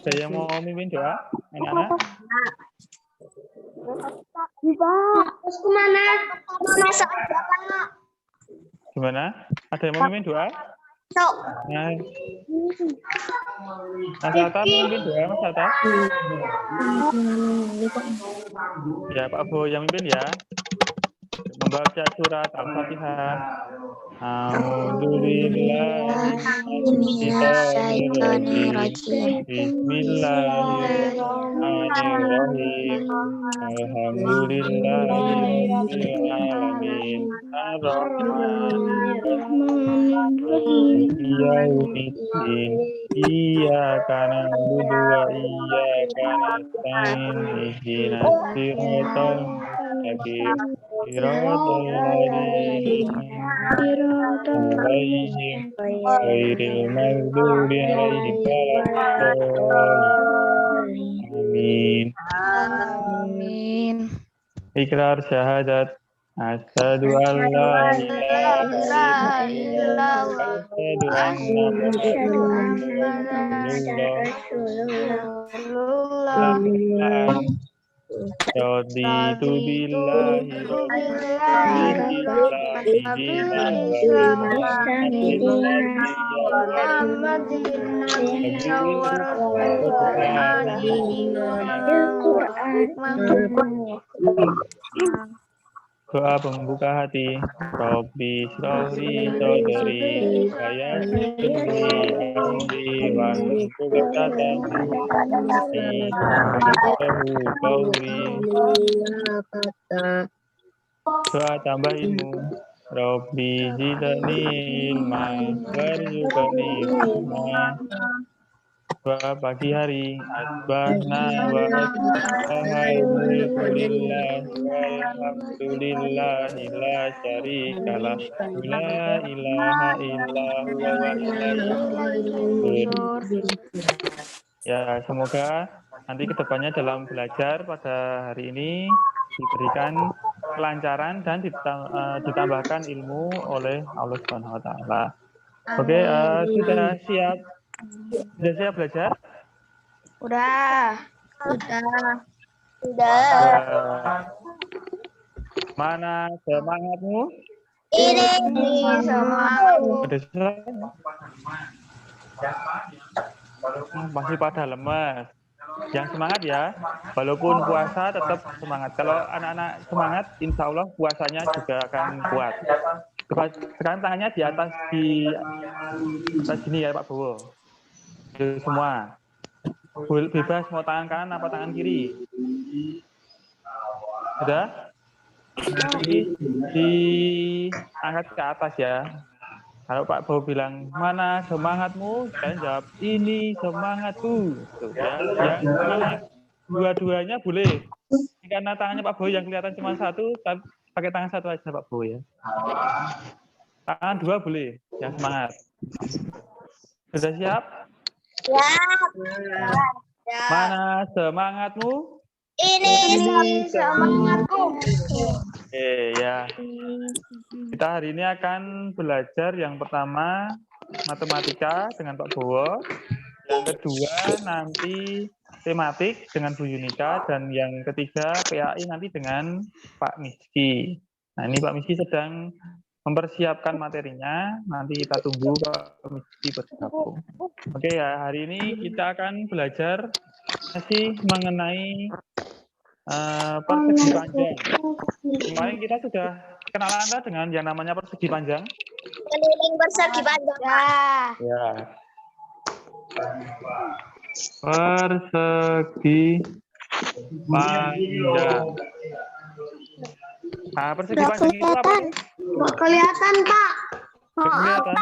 Ada yang mau mimpin doa, anak-anak? Terus kemana? Masuk aja, Pak. Gimana? Ada yang mau mimpin doa? Sok. Nah, Mas Atta mau mimpin doa, Mas Atta? Ya, Pak Bo yang mimpin ya. Membaca surat Al-Fatihah. Bismillahirrahmanirrahim. Alhamdulillahirrahmanirrahim. Yaumiddin. Iyyaka na'budu wa iyyaka nasta'in. Ihdinas siratal mustaqim. Siratal ladzina alaihim ghairil maghdubi alaihim waladdallin. Amin. Amin. Ikrar syahadat. Asyhadu an la ilaha illallah wa asyhadu anna Rasulullah. Raditu billahi Doa pembuka hati. Robbi shrahli sadri wa yassirli amri wahlul 'uqdatam min lisani yafqahu qawli. Doa tambah ilmu. Robbi zidni ilma warzuqni hikmah. Doa pagi hari. Asbahna wa asbahal mulku lillah walhamdulillahi la syarikalah la ilaha illa huwa wa ilaihi syukur. Ya, semoga nanti kedepannya dalam belajar pada hari ini diberikan kelancaran dan ditambahkan ilmu oleh Allah Subhanahu wa taala. Oke, sudah siap? Sudah siap belajar? Udah. Mana semangatmu? Ini semangatmu. Sudah selesai? Masih pada lemas. Yang semangat ya, walaupun puasa tetap semangat. Kalau anak-anak semangat, insya Allah puasanya juga akan kuat. Sekarang tangannya di atas sini ya Pak Bowo. Semua. Bebas mau tangan kanan apa tangan kiri. Sudah? Diangkat ke atas ya. Kalau Pak Bowo bilang, mana semangatmu? Saya jawab, ini semangatku. Tuh, ya. Yang semangat dua-duanya boleh. Karena tangannya Pak Bowo yang kelihatan cuma satu, pakai tangan satu aja Pak Bowo ya. Tangan dua boleh, yang semangat. Sudah siap? Siap. Mana semangatmu? Ini semangatku. Oke ya. Kita hari ini akan belajar yang pertama matematika dengan Pak Bowo. Yang kedua nanti tematik dengan Bu Yunika. Dan yang ketiga PAI nanti dengan Pak Miski. Nah ini Pak Miski sedang mempersiapkan materinya. Nanti kita tunggu Pak Miski bergabung. Oke ya, hari ini kita akan belajar masih mengenai persegi panjang. Kemarin kita sudah kenalan dengan yang namanya persegi panjang. Keliling persegi panjang. Ya. Persegi panjang. Nah, persegi panjang itu apa? Nggak kelihatan, Pak. Kelihatan.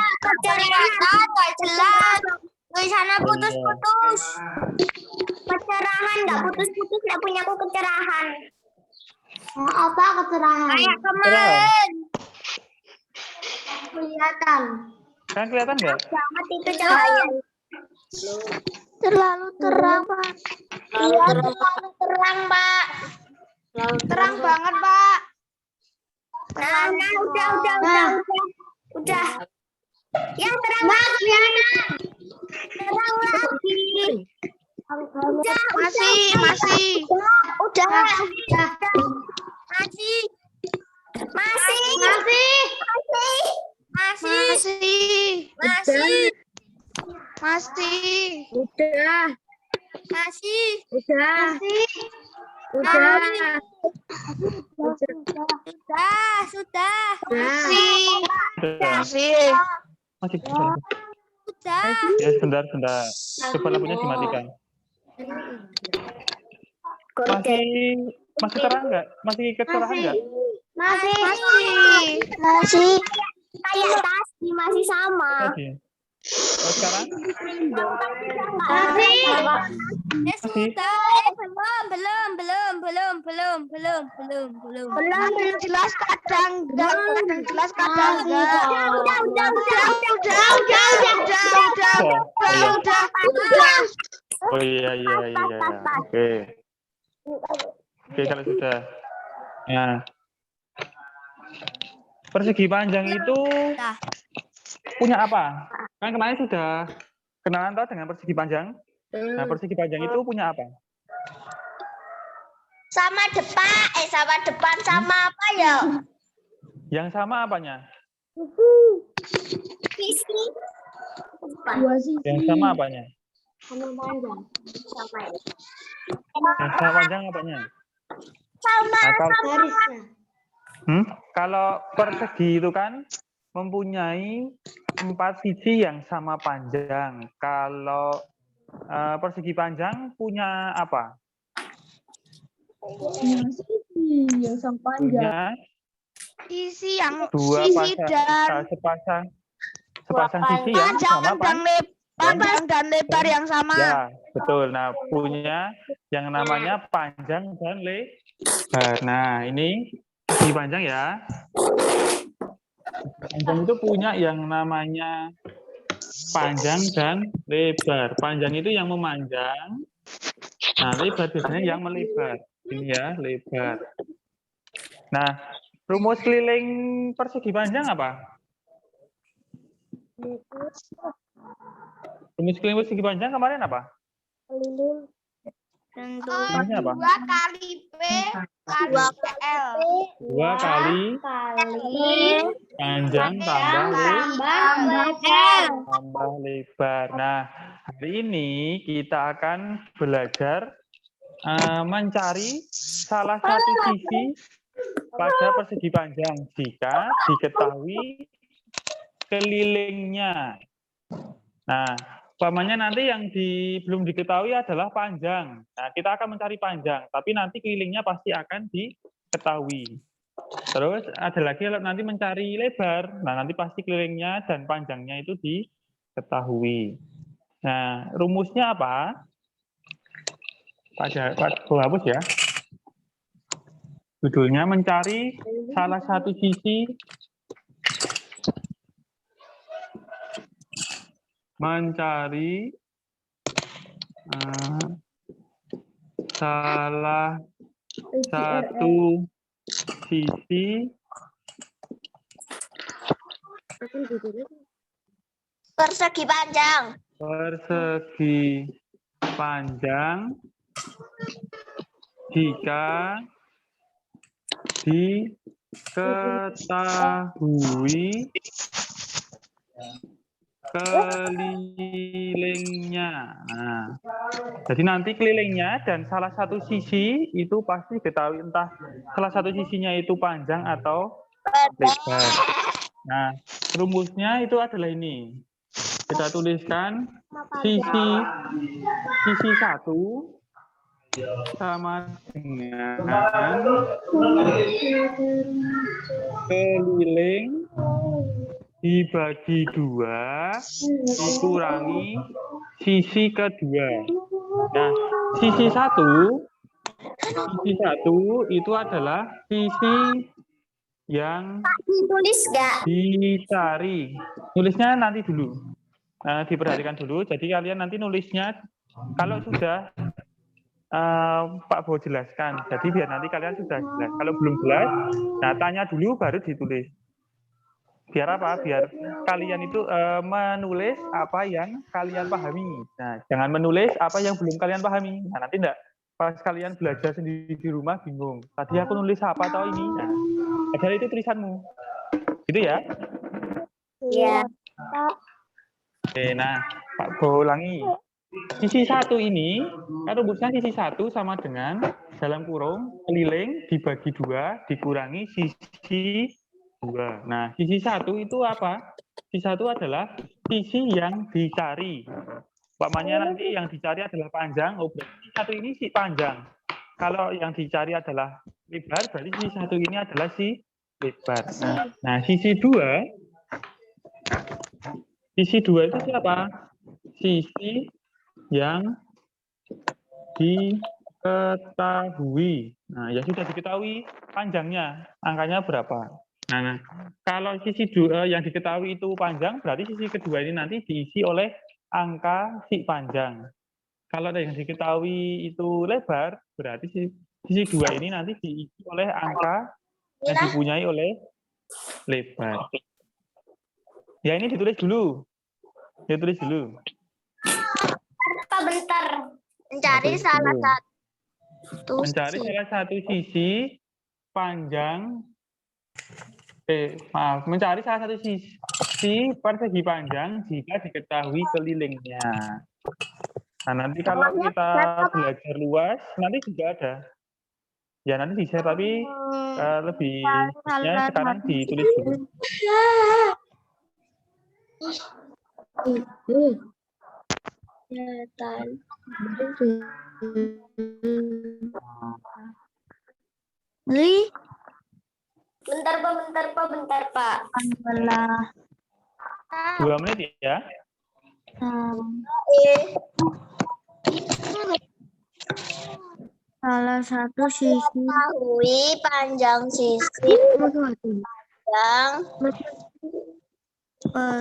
Kelihatan, nggak jelas. Tulisannya putus-putus. Kecerahan, nggak putus-putus, nggak punya aku kecerahan. Apa kecerahan? Kayak kemarin. Kelihatan. Kan kelihatan nggak? Banget itu cahaya. Terlalu terang, Pak. Iya, terlalu terang, Pak. Terang banget, Pak. Nah, udah. Yang terang lagi. Terang lagi. Masih, masih. Udah. Masih. Masih. Masih. Masih. Masih. Masih. Udah. Masih. Udah. Udah. Sudah. Masih. Sudah. Masih. Masih sudah. Sudah. Ya, sebentar. Coba lampunya dimatikan. Masih terang nggak? Masih kecerahan nggak? Masih. Kayak tadi masih sama. Tadi. Oh, sekarang? Masih. Masih. Belum Jelas kadang jelas kadang enggak. Udah. Oh iya. Oke. Oke, kalau sudah. Nah. Persegi panjang itu punya apa? Kan kemarin sudah kenalan toh dengan persegi panjang. Nah, persegi panjang itu punya apa? sama depan sama apa ya? Yang sama apanya? Sisi. Yang sama apanya? Sama panjang. Sama ya. Yang sama panjang apanya? Sama Nah, garisnya. kalau persegi itu kan mempunyai 4 sisi yang sama panjang. Kalau persegi panjang punya apa? Yang sama panjang. Punya Sisi yang dua sisi pasang, dan sepasang sisi yang sama panjang dan lebar yang sama. Ya, betul. Nah, punya yang namanya panjang dan lebar. Nah, ini persegi panjang ya. Panjang itu punya yang namanya panjang dan lebar. Panjang itu yang memanjang. Nah, lebar biasanya yang melebar. Ini ya, lebar. Nah, rumus keliling persegi panjang apa? Rumus keliling persegi panjang kemarin apa? Rumusnya apa? 2 kali P kali L. 2 kali panjang tambah lebar. Nah, hari ini kita akan belajar mencari salah satu sisi pada persegi panjang jika diketahui kelilingnya. Nah, umpamanya nanti yang belum diketahui adalah panjang. Nah, kita akan mencari panjang, tapi nanti kelilingnya pasti akan diketahui. Terus ada lagi kalau nanti mencari lebar, nah nanti pasti kelilingnya dan panjangnya itu diketahui. Nah, rumusnya apa? Pak hapus ya. Judulnya mencari salah satu sisi salah satu sisi Persegi panjang jika diketahui kelilingnya. Nah, jadi nanti kelilingnya dan salah satu sisi itu pasti diketahui, entah salah satu sisinya itu panjang atau lebar. Nah, rumusnya itu adalah ini. Kita tuliskan sisi 1 sama dengan keliling dibagi 2 dikurangi sisi kedua. Nah, sisi 1 itu adalah sisi yang ditulis nggak? dicari. Nulisnya nanti dulu. Diperhatikan dulu. Jadi kalian nanti nulisnya kalau sudah Pak Bo jelaskan. Jadi biar nanti kalian sudah jelas. Kalau belum jelas, nah tanya dulu baru ditulis. Biar apa? Biar kalian itu menulis apa yang kalian pahami. Nah, jangan menulis apa yang belum kalian pahami. Nah, nanti enggak pas kalian belajar sendiri di rumah bingung. Tadi aku nulis apa atau ini? Nah, padahal itu tulisanmu. Gitu ya? Iya. Oke, nah, Pak Bo ulangi. Sisi 1 ini, kan rumusnya sisi 1 sama dengan dalam kurung keliling dibagi 2 dikurangi sisi 2. Nah, sisi 1 itu apa? Sisi 1 adalah sisi yang dicari. Umpamanya nanti yang dicari adalah panjang, oh berarti satu ini si panjang. Kalau yang dicari adalah lebar, berarti sisi 1 ini adalah si lebar. Nah, sisi 2 itu siapa? Sisi yang diketahui. Nah, ya sudah diketahui panjangnya, angkanya berapa. Nah, kalau sisi 2 yang diketahui itu panjang, berarti sisi kedua ini nanti diisi oleh angka si panjang. Kalau yang diketahui itu lebar, berarti sisi 2 ini nanti diisi oleh angka yang dipunyai oleh lebar. Ya, ini ditulis dulu. Ditulis dulu. Bentar. Mencari salah satu. Mencari salah satu sisi panjang. Mencari salah satu sisi persegi panjang jika diketahui kelilingnya. Nah, nanti kalau kita belajar luas, nanti juga ada. Ya, nanti bisa, tapi lebihnya sekarang ditulis dulu. Bentar, Pak. 2 menit ya. Salah satu sisi Ketahui panjang sisi yang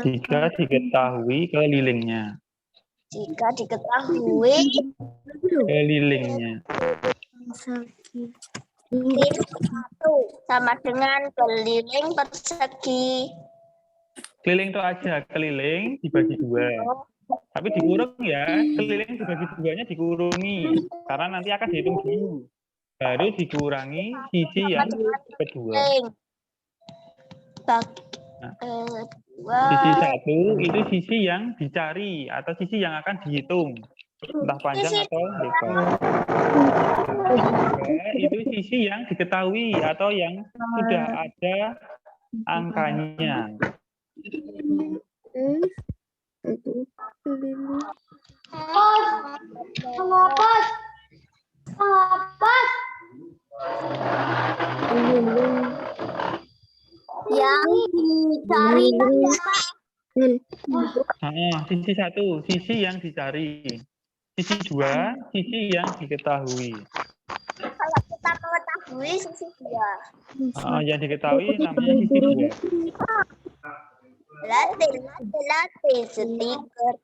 Jika diketahui kelilingnya. jika diketahui Kelilingnya. sisi 1 sama dengan keliling persegi. Keliling itu aja, keliling dibagi 2. Tapi dikurung ya, keliling dibagi 2-nya dikurungi. Karena nanti akan dihitung dulu. Baru dikurangi sisi yang kedua. Sisi 1 itu sisi yang dicari atau sisi yang akan dihitung. Entah panjang atau lebar. Itu sisi yang diketahui atau yang sudah ada angkanya. Yang dicari Sisi 1, sisi yang dicari. Sisi 2, sisi yang diketahui. kalau kita mengetahui sisi 2. Yang diketahui namanya sisi 2. Latih stiker.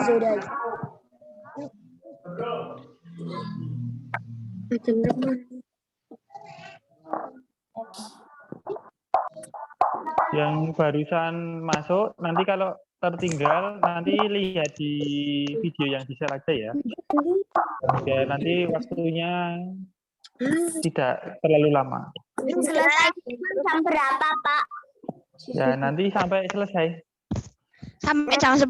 Sudah. Yang barusan masuk, nanti kalau tertinggal, nanti lihat di video yang di-share aja ya. Ya, nanti waktunya tidak terlalu lama. Selesai jam berapa, Pak? Ya, nanti sampai selesai. sampai jam 10.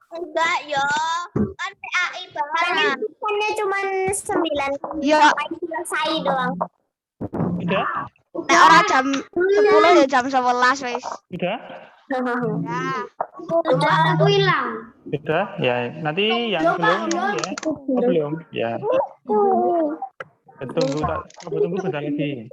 Enggak, yo. Kan PAI banget. Kan cuma 9. Ya, Selesai doang. Udah? nek ora jam 10 ya jam 11 wis. Udah? Ya. Udah aku hilang. Udah? Ya, nanti yang belum ya. Oh, belum. Ya. Tunggu bentar lagi.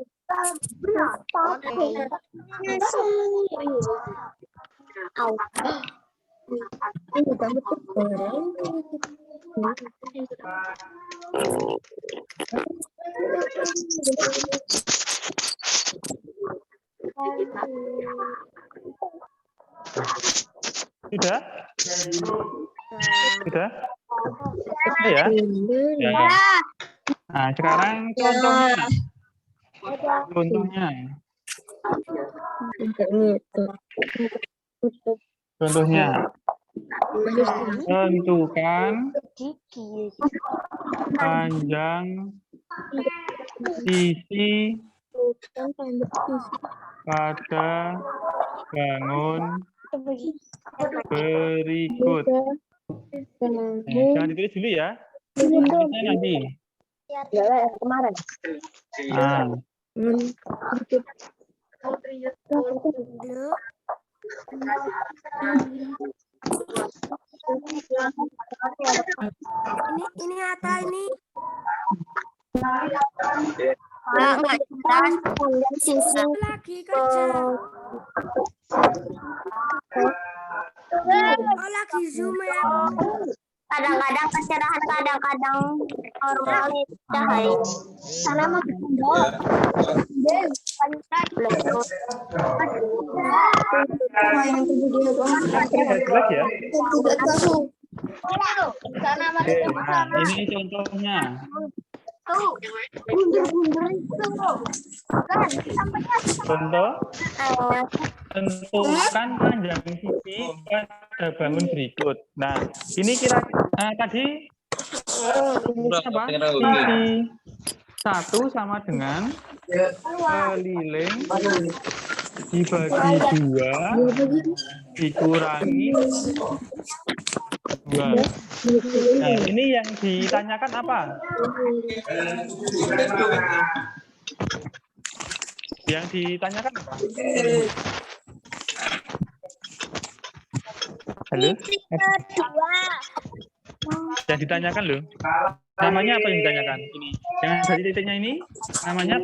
Sudah? Sudah? Sudah ya? Ya. Nah, sekarang contohnya. Contohnya. Contohnya. Tentukan panjang sisi pada bangun berikut. Jangan ditulis dulu ya. Tulisnya nanti. Kemarin. Nah, Ini apa ini? Lagi kerja. Oh, lagi zoom ya. Kadang-kadang kecerahan, kadang-kadang normal cahaya. Sana mau jelas ya. Sana Oke, nah, ini contohnya. Contoh, tentukan panjang sisi pada bangun berikut. Nah, ini tadi apa? Sisi 1 sama dengan keliling dibagi 2 dikurangi 2. Nah, ini yang ditanyakan apa? Yang ditanyakan apa? Halo? kedua. Yang ditanyakan loh. Namanya apa yang ditanyakan? Ini. Yang dari titiknya ini namanya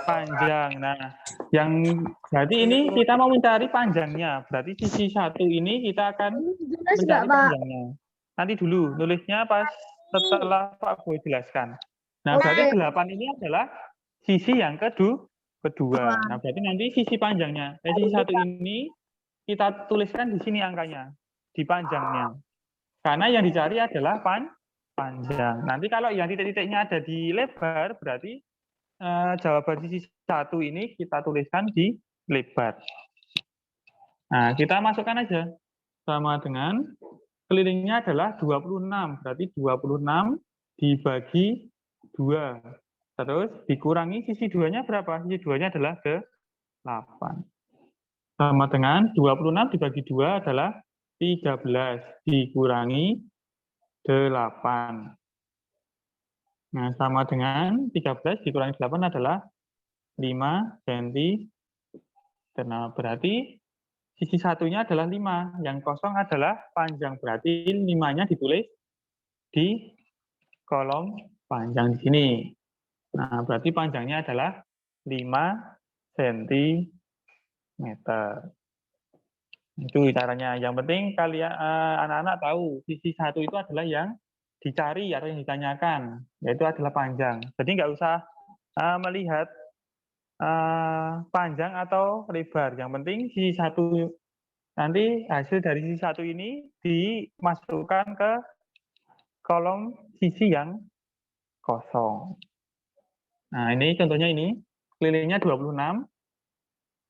panjang. Nah, yang berarti ini kita mau mencari panjangnya. Berarti sisi 1 ini kita akan mencari panjangnya. Nanti dulu nulisnya pas setelah Pak Boy jelaskan. Nah, berarti 8 ini adalah sisi yang kedua. Nah, berarti nanti sisi panjangnya. Sisi 1 ini kita tuliskan di sini angkanya, di panjangnya. Karena yang dicari adalah panjang. Nanti kalau yang titik-titiknya ada di lebar, berarti jawaban sisi 1 ini kita tuliskan di lebar. Nah, kita masukkan aja. Sama dengan kelilingnya adalah 26. Berarti 26 dibagi 2. Terus dikurangi sisi 2-nya berapa? Sisi 2-nya adalah 8. Sama dengan 26 dibagi 2 adalah 13 dikurangi 8. Nah, sama dengan 13 dikurangi 8 adalah 5 cm. Nah, berarti sisi satunya adalah 5. Yang kosong adalah panjang. Berarti 5-nya ditulis di kolom panjang di sini. Nah, berarti panjangnya adalah 5 cm. Itu caranya. Yang penting kalian anak-anak tahu sisi 1 itu adalah yang dicari atau yang ditanyakan, yaitu adalah panjang. Jadi nggak usah melihat panjang atau lebar. Yang penting sisi 1 nanti hasil dari sisi 1 ini dimasukkan ke kolom sisi yang kosong. Nah, ini contohnya ini kelilingnya 26.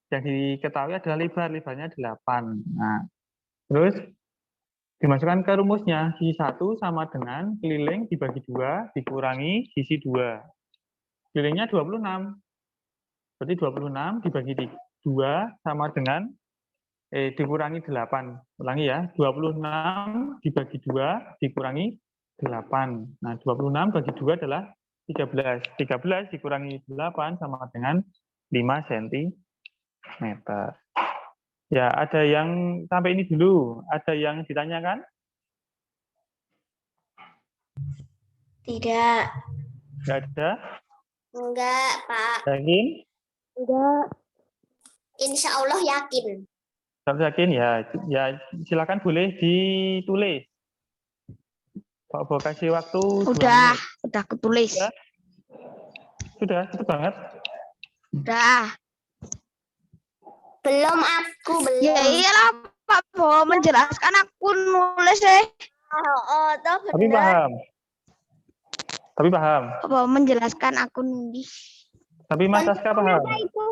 Yang diketahui adalah lebarnya 8. Nah, terus dimasukkan ke rumusnya, sisi 1 sama dengan keliling dibagi 2 dikurangi sisi 2. Kelilingnya 26. Berarti 26 dibagi 2 sama dengan dikurangi 8. Ulangi ya, 26 dibagi 2 dikurangi 8. Nah, 26 bagi 2 adalah 13. 13 dikurangi 8 sama dengan 5 cm. Ya, ada yang sampai ini dulu. Ada yang ditanyakan? Tidak. Nggak ada? Enggak, Pak. Yakin? Enggak. Insya Allah yakin. Kalau yakin ya, silakan boleh ditulis. Pak Bo kasih waktu 2 menit. Udah ketulis. Ya. Sudah, cepet banget. Udah. Belum aku, belum. Ya iyalah Pak Bo menjelaskan aku nulis Oh, toh Tapi bener. paham. Tapi paham. Pak Bo menjelaskan aku nulis. Tapi Mas Saska paham. Itu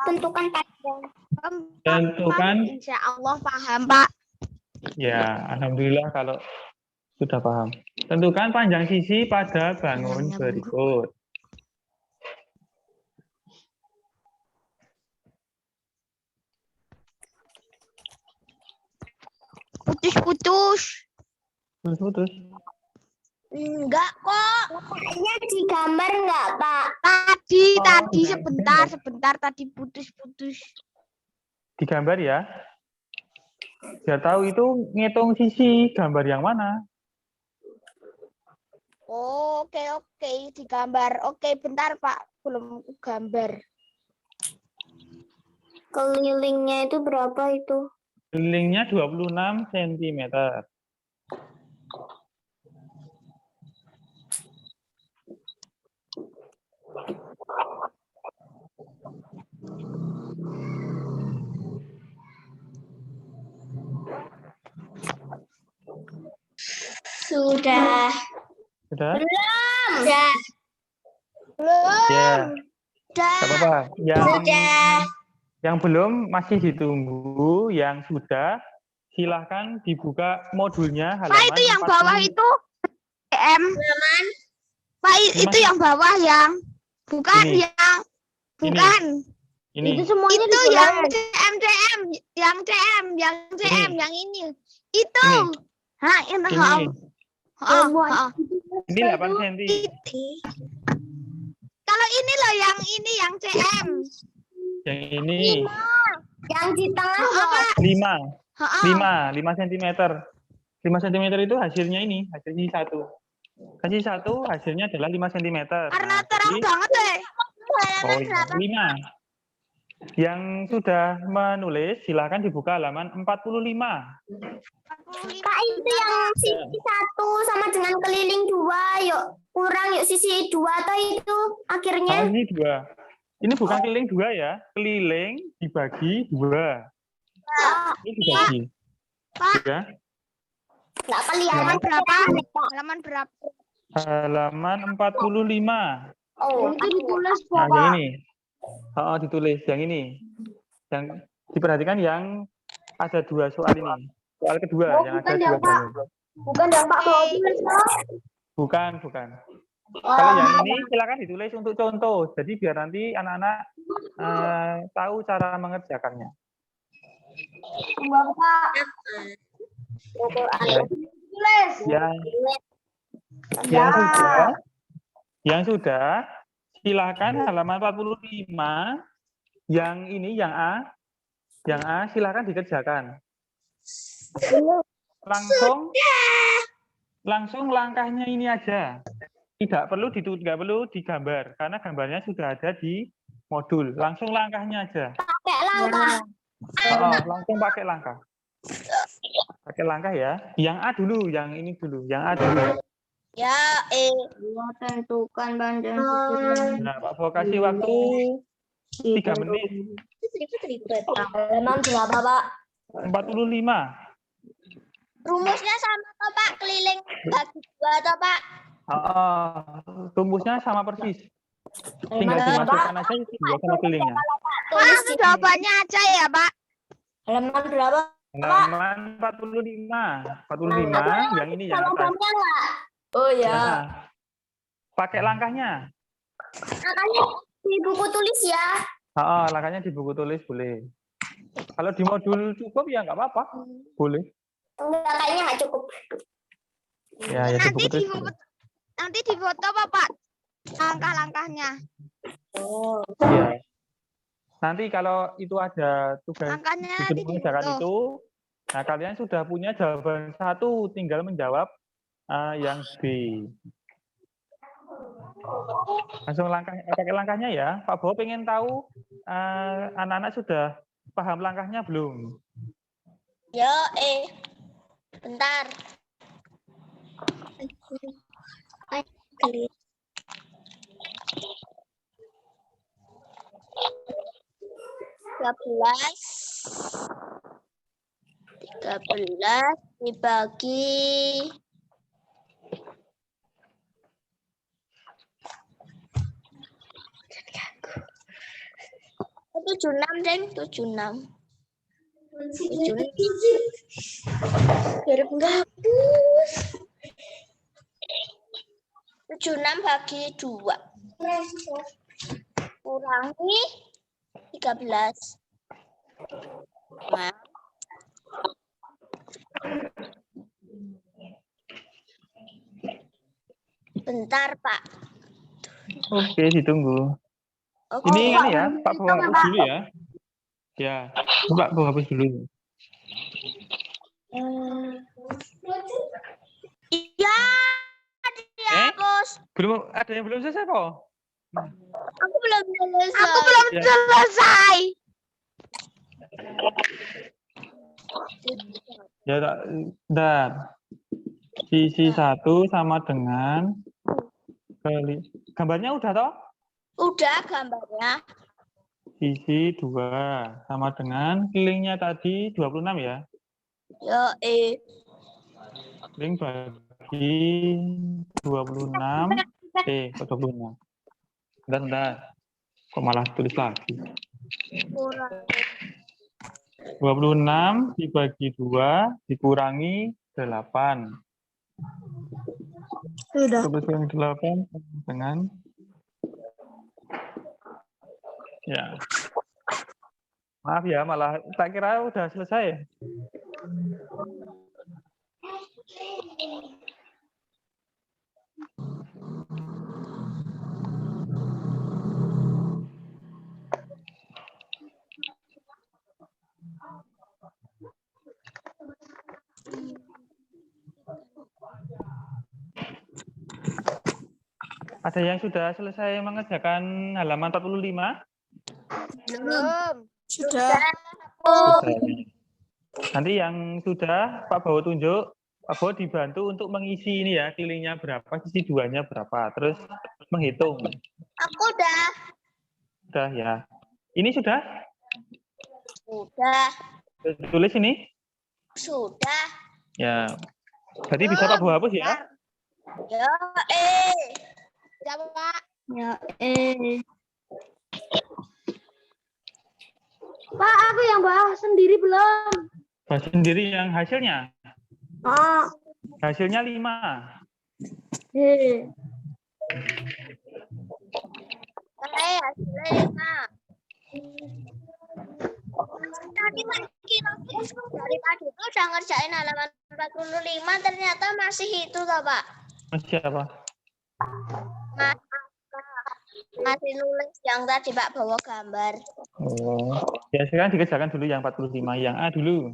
tentukan panjang. Tentukan. Insya Allah paham Pak. Ya, alhamdulillah kalau sudah paham. Tentukan panjang sisi pada bangun berikut. Putus-putus. Putus. Enggak kok. Kayaknya digambar enggak, Pak? Tadi enggak. sebentar tadi putus-putus. Digambar ya. Biar tahu itu ngitung sisi gambar yang mana. Oke, digambar. Oke, bentar Pak, belum gambar. Kelilingnya itu berapa itu? Kelilingnya 26 cm. Sudah. Sudah? Sudah. Belum. Ya. Sudah. Gak apa-apa. Sudah. Yang belum masih ditunggu, yang sudah silahkan dibuka modulnya halaman Pak, itu yang 40. bawah itu CM. Pak, itu yang bawah yang bukan Ini. yang bukan. Ini. Itu semuanya itu yang CM, yang ini. Itu. Ini. Hah, ini. Ini 8 cm. Kalau ini loh yang ini yang CM. Yang ini Yang di tengah Apa? 5 cm. 5 cm itu hasilnya ini, hasil sisi 1. Sisi 1 hasilnya adalah 5 cm. Karena terang banget deh. Oh, 5. Yang sudah menulis silakan dibuka halaman 45. Kak, itu yang sisi 1 sama dengan keliling 2, yuk. Kurang yuk sisi 2 atau itu akhirnya. Ini 2. Ini bukan keliling 2 ya. Keliling dibagi 2. Ini dibagi. Pak. Ya. Enggak kelihatan Halaman berapa? Halaman berapa? Halaman 45. Oh, Itu ditulis Nah, Pak. yang ini. Ditulis yang ini. Yang diperhatikan yang ada 2 soal ini. Soal kedua yang ada 2 bangun. bukan yang Pak mau tulis, Pak. Bukan. Kalau yang ini silakan ditulis untuk contoh. Jadi biar nanti anak-anak tahu cara mengerjakannya. Bapak. Tulis. Yang sudah silakan halaman 45. Yang ini yang A silakan dikerjakan. Langsung langkahnya ini aja. Nggak perlu digambar karena gambarnya sudah ada di modul. Langsung langkahnya aja. Pakai langkah. Langsung pakai langkah. Pakai langkah ya. Yang A dulu, yang ini dulu, yang A dulu. Ya, Tentukan panjang. Nah, Pak Bo kasih waktu 3 menit. Halaman berapa, Pak? 45. Rumusnya sama toh, Pak? Keliling bagi 2 toh, Pak? Rumusnya sama persis. Tinggal dimasukkan aja dua sama kelilingnya. Tulis di Jawabannya aja ya Pak. halaman berapa? Halaman 45. 45 yang ini yang atas. Jawabannya enggak? Oh Nah, pakai langkahnya. Makanya di buku tulis ya. Langkahnya di buku tulis boleh. Kalau di modul cukup ya nggak apa-apa. Boleh. Enggak, kayaknya nggak cukup. Ya di Nanti buku di tulis. nanti di foto Pak. Langkah-langkahnya. Oh. Iya. Nanti kalau itu ada tugas Langkahnya di nanti di mengerjakan foto. itu, nah kalian sudah punya jawaban 1, tinggal menjawab yang B. Langsung pakai langkahnya ya. Pak Bo pengen tahu anak-anak sudah paham langkahnya belum? Yo, bentar. 13 dibagi 76, Deng. 76. Biar menghapus. 76 bagi 2. Kurangi 13. Nah. Bentar, Pak. Oke, ditunggu. Oke. Ini ya, Pak Bowo hapus dulu ya. Ya, Pak Bowo hapus dulu. Iya, dihapus. Belum ada yang belum selesai kok. Aku belum selesai. Aku belum Ya. selesai. Ya, bentar. Sisi 1 sama dengan gambarnya udah toh? Udah gambarnya. Sisi 2 sama dengan kelilingnya tadi 26 ya. Yo, Keliling bagi 26. Kok 26? Bentar. Kok malah tulis lagi? 26 dibagi 2 dikurangi 8. Sudah. 8 dengan ya. Maaf ya, malah tak kira udah selesai. Ada yang sudah selesai mengerjakan halaman 45? Belum. Sudah. Sudah. Nanti yang sudah Pak Bowo tunjuk, Pak Bowo dibantu untuk mengisi ini ya, kelilingnya berapa, sisi 2-nya berapa, terus menghitung. Aku udah. Sudah ya. Ini sudah? Udah. Tulis ini? Sudah. Ya. Berarti bisa Pak Bowo hapus ya? Yo, Ya, Pak. Ya, Pak, aku yang bahas sendiri belum. Bahas sendiri yang hasilnya? Oh. Hasilnya 5. Hasilnya 5. Tadi dari tadi itu udah ngerjain halaman 45, ternyata masih itu toh, Pak. Masih apa? Masih nulis yang tadi Pak bawa gambar. Oh. Ya sekarang dikerjakan dulu yang 45, yang A dulu.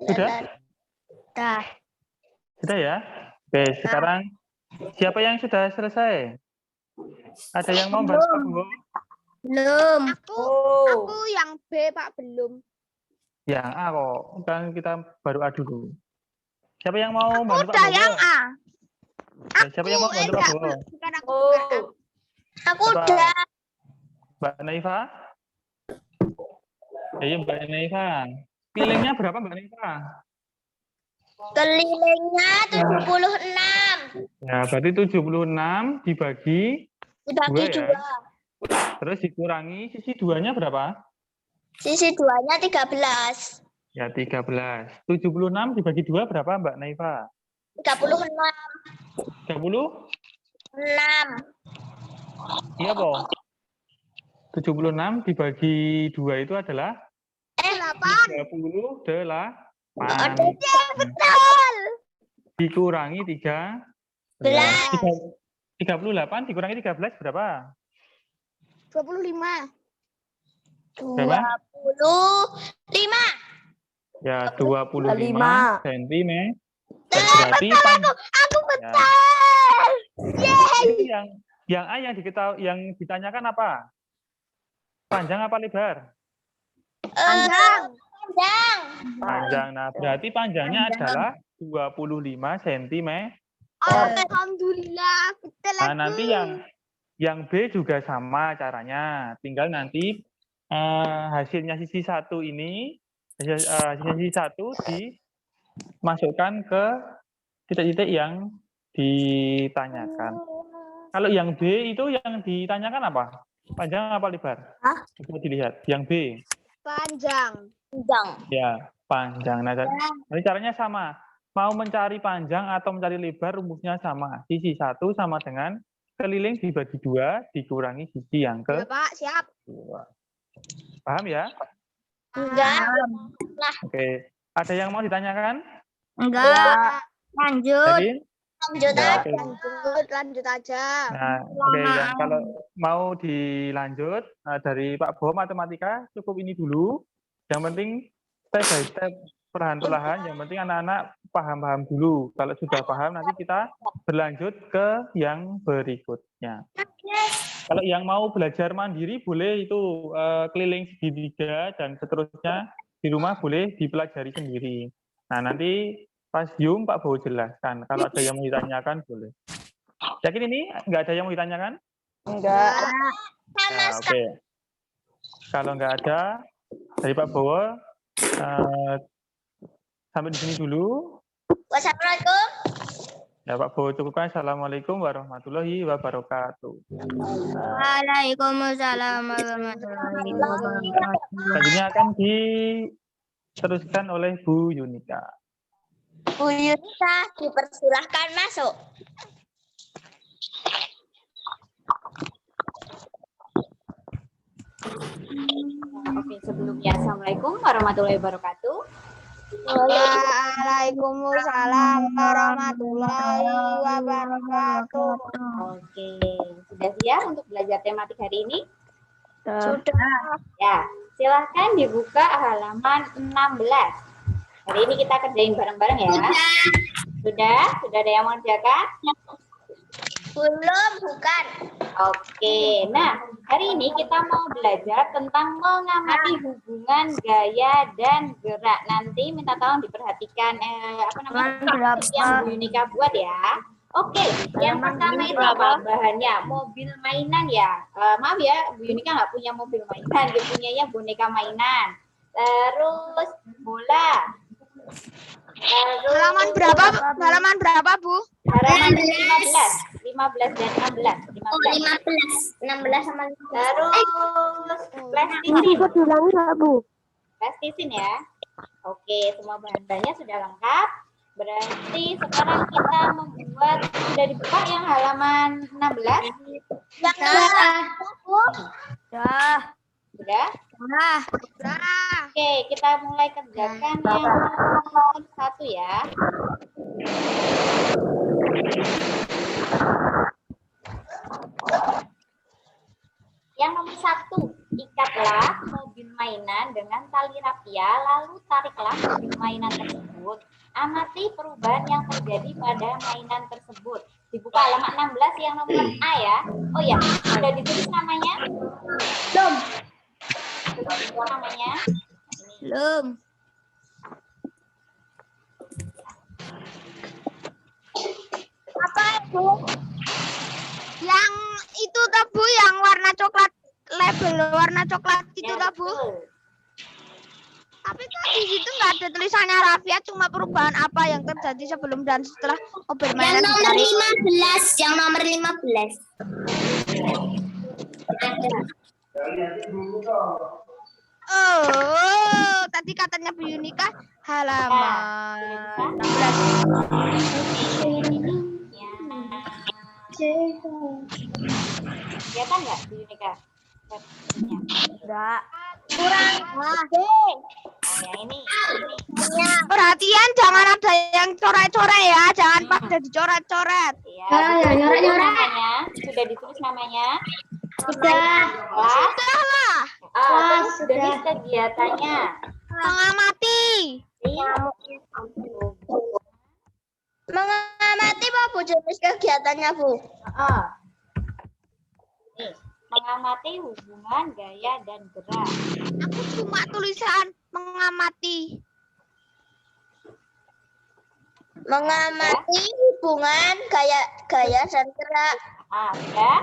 Sudah? Sudah ya? Oke, sekarang siapa yang sudah selesai? Ada yang mau bantu Pak Bowo? Belum. Aku yang B, Pak, belum. Yang A kok, kan kita baru A dulu. Siapa yang mau bantu Pak Udah Bowo? yang A. Ya, siapa yang mau bantu Pak Bowo? Bukan aku. Aku Apa? udah. Mbak Naifa? Ya, Mbak Naifa. Kelilingnya berapa Mbak Naifa? Kelilingnya 76. Ya, berarti 76 dibagi Dibagi 2 ya. 2. Terus dikurangi sisi 2-nya berapa? Sisi 2-nya 13. Ya, 13. 76 dibagi 2 berapa Mbak Naifa? 36. 30? 6. Iya, Po. 76 dibagi 2 itu adalah 38. Betul. Dikurangi 3. 38 dikurangi 13 berapa? 25. Berapa? 25. Ya, 25 cm. Berarti Aku ya. betul. Itu yang A yang ditanyakan apa? Panjang apa lebar? Panjang. Panjang. Panjang. Nah, berarti panjangnya adalah 25 cm. Alhamdulillah, betul Nah, aku. nanti yang B juga sama caranya. Tinggal nanti hasilnya sisi satu ini, sisi satu dimasukkan ke titik-titik yang ditanyakan. Kalau yang B itu yang ditanyakan apa? Panjang apa lebar? Coba dilihat. Yang B. Panjang. Panjang. Ya, panjang. Nah, jadi caranya sama. Mau mencari panjang atau mencari lebar, rumusnya sama. Sisi satu sama dengan keliling dibagi 2, dikurangi sisi yang Ya, Pak, siap. kedua. Paham ya? Enggak. Oke. Ada yang mau ditanyakan? Enggak. Lanjut. Yakin? Lanjut Ya, aja. oke. Lanjut aja. Nah, oke. Yang kalau mau dilanjut dari Pak Bo matematika cukup ini dulu. Yang penting step by step, perlahan-perlahan. Yang penting anak-anak paham-paham dulu. Kalau sudah paham nanti kita berlanjut ke yang berikutnya. Kalau yang mau belajar mandiri boleh itu keliling segitiga dan seterusnya di rumah boleh dipelajari sendiri. Nah, nanti pas Zoom Pak Bo jelaskan. Kalau ada yang mau ditanyakan boleh. Yakin ini nggak ada yang mau ditanyakan? Enggak. Sama Nah, oke. Kalau nggak ada dari Pak Bowo, sampai di sini dulu. Wassalamualaikum. Ya Pak Bowo cukupkan. Assalamualaikum warahmatullahi wabarakatuh. Waalaikumsalam warahmatullahi wabarakatuh. Selanjutnya akan diteruskan oleh Bu Yunika. Bu Yunika dipersilahkan masuk. Oke, sebelumnya Assalamualaikum warahmatullahi wabarakatuh. Waalaikumsalam warahmatullahi wabarakatuh. Oke, sudah siap untuk belajar tematik hari ini? Sudah. Ya, silahkan dibuka halaman 16. Hari ini kita kerjain bareng-bareng ya. Sudah ada yang mengerjakan? Belum, bukan. Oke, nah hari ini kita mau belajar tentang mengamati hubungan gaya dan gerak. Nanti minta tolong diperhatikan yang Bu Yunika buat ya. Oke, yang pertama itu apa bahannya? Mobil mainan ya. Maaf ya, Bu Yunika nggak punya mobil mainan, dia punyanya boneka mainan. Terus bola. Halaman berapa, Bu? Halaman 15 dan 16. 16 sama 15. Terus plastisin ya. Oke, semua bahan-bahannya sudah lengkap. Berarti sekarang kita membuat, sudah dibuka yang halaman 16? Sudah? Oke, kita mulai kerjakan yang nomor 1 ya. Yang nomor 1, ikatlah mobil mainan dengan tali rapia, lalu tariklah mobil mainan tersebut. Amati perubahan yang terjadi pada mainan tersebut. Dibuka halaman 16 yang nomor A ya. Oh ya, sudah ditulis namanya? Belum. Sudah namanya? Belum. Apa itu? Yang itu tuh Bu, yang warna coklat, label warna coklat itu Ya, tuh Bu. betul. Tapi kan di situ nggak ada tulisannya Rafia, cuma perubahan apa yang terjadi sebelum dan setelah mobil mainan ditarik. Yang nomor 15. Oh, tadi katanya Bu Yunika halaman 16. Kelihatan nggak Bu Yunika? Enggak. Kurang. Oh ya, ini. Perhatian, jangan ada yang coret-coret ya, jangan pada dicoret-coret. Ya, sudah ditulis namanya? Sudah. Sudah lah. Terus jenis kegiatannya. Mengamati. Mengamati apa Bu jenis kegiatannya Bu? Nih, mengamati hubungan gaya dan gerak. Aku cuma tulisan mengamati. Mengamati hubungan gaya dan gerak. Ada.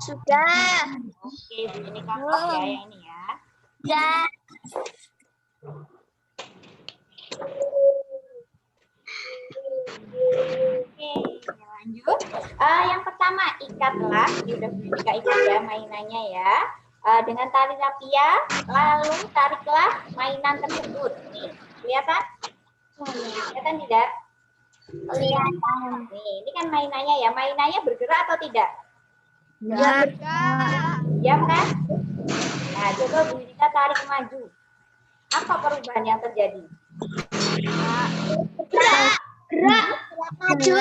Sudah. Oke, Bu, ini kakak ya yang ini ya. Sudah. Oke, lanjut. Yang pertama, ikatlah. Ini udah Bunika ikat ya mainannya ya. Dengan tali rapia, lalu tariklah mainan tersebut. Nih, kelihatan? Kelihatan tidak? Kelihatan. Nih, ini kan mainannya ya. Mainannya bergerak atau tidak? Ya. Diam kan? Nah, coba Bunika tarik maju. Apa perubahan yang terjadi? Gerak maju.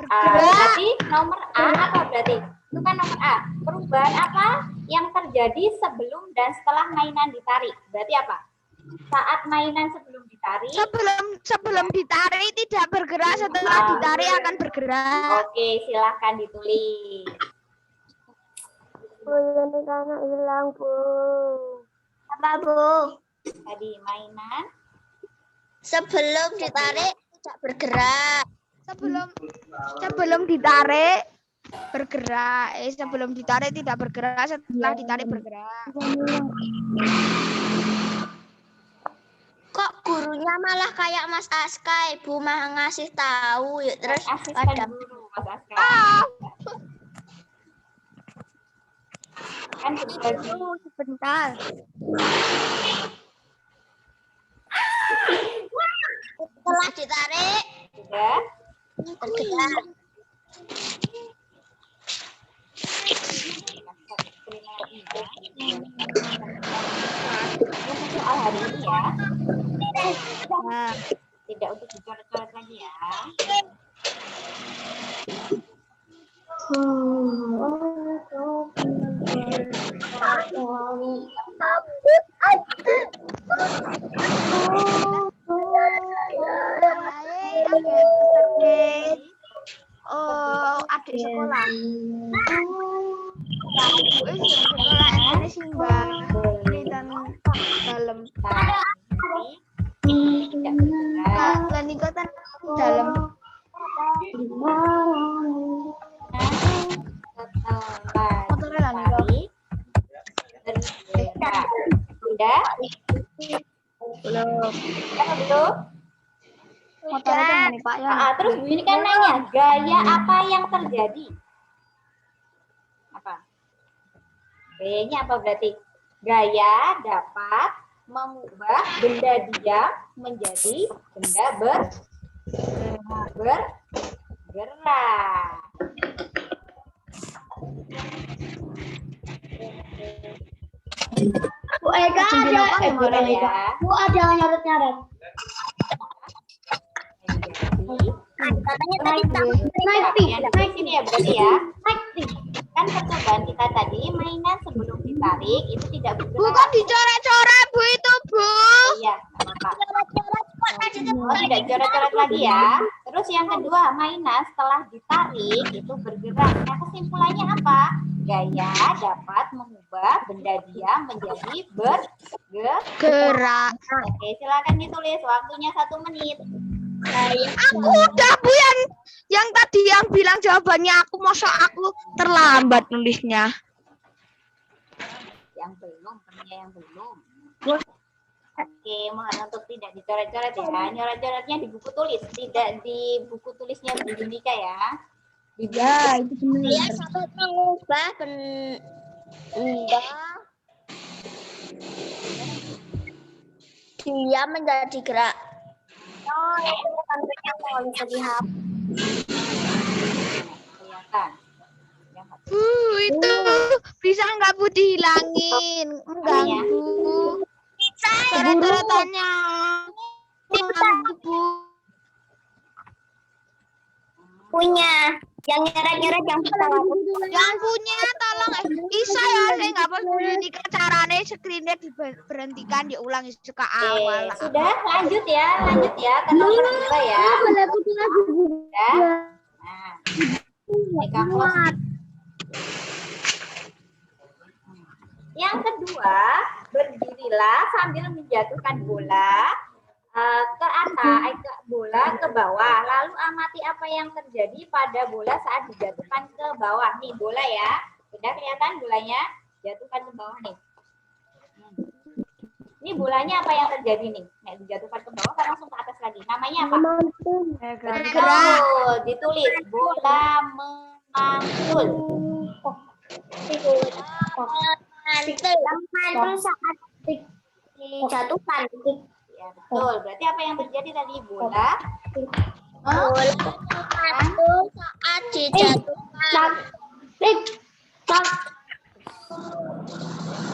Berarti nomor A apa berarti? Itu kan nomor A. Perubahan apa yang terjadi sebelum dan setelah mainan ditarik? Berarti apa? Saat mainan sebelum ditarik. Sebelum ditarik tidak bergerak, setelah ditarik akan bergerak. Oke, silahkan ditulis. Bu, ini karena hilang Bu. Apa Bu? Tadi mainan. Sebelum ditarik tidak bergerak. Sebelum ditarik bergerak. Sebelum ditarik tidak bergerak, setelah ditarik bergerak. Kok gurunya malah kayak Mas Aska, Ibu mah ngasih tahu ya terus Asisten pada guru, Mas Aska. Kan berbagi. Sebentar. setelah ditarik Sudah. bergerak. Untuk soal hari ini ya. Nah, Tidak untuk dicoret-coret lagi ya. oh, adik sekolah. Sekolah ini sih Mbak. Ini dan dalam. Tidak bergerak. Dan ikatan dalam. Setelah ditarik, bergerak. Sudah? Belum. Belum? Motornya jangan nih Pak ya. Terus Bu ini kan nanya, gaya apa yang terjadi? Apa? Gayanya apa berarti? Gaya dapat mengubah benda diam menjadi benda bergerak. Bu Ega ada, Bu ada nyaret-nyaret. Katanya tadi Naik sini ya berarti ya. Kan percobaan kita tadi mainan sebelum ditarik itu tidak bergerak. Bukan dicoret-coret Bu itu Bu. Iya, nggak apa-apa. Oh, tidak coret-coret lagi ya. Terus yang kedua, mainan setelah ditarik itu bergerak. Nah, kesimpulannya apa? Gaya dapat mengubah benda diam menjadi bergerak. Gerak. Oke, silakan ditulis. Waktunya 1 menit. Aku udah Bu yang tadi yang bilang jawabannya aku, masa aku terlambat nulisnya. Yang belum, yang belum. Oke, mohon untuk tidak dicoret-coret ya. Coret-coretnya di buku tulis, tidak di buku tulisnya Bu Junika ya. Ya, itu Dia dapat mengubah benda dia menjadi gerak. Oh, itu tandanya mau bisa dihapus. Kelihatan. itu bisa nggak Bu dihilangin? Mengganggu. Coret-coretannya. Mengganggu Bu. Punya. Yang nyeret-nyeret yang Yang punya tolong bisa ya saya nggak pas ini caranya screennya diberhentikan diulangi ke awal. Sudah lanjut ya ke nomor 2 ya. Sudah. Nah, ini kamu. Yang kedua, berdirilah sambil menjatuhkan bola ke atas, bola ke bawah. Lalu amati apa yang terjadi pada bola saat dijatuhkan ke bawah. Nih bola ya, sudah kelihatan bolanya? Jatuhkan ke bawah nih. Ini bolanya apa yang terjadi nih? Nih dijatuhkan ke bawah kan langsung ke atas lagi. Namanya apa? Betul, ditulis bola memantul. Mantul saat dijatuhkan. Ya betul. Berarti apa yang terjadi tadi? Bola Mantul saat dijatuhkan.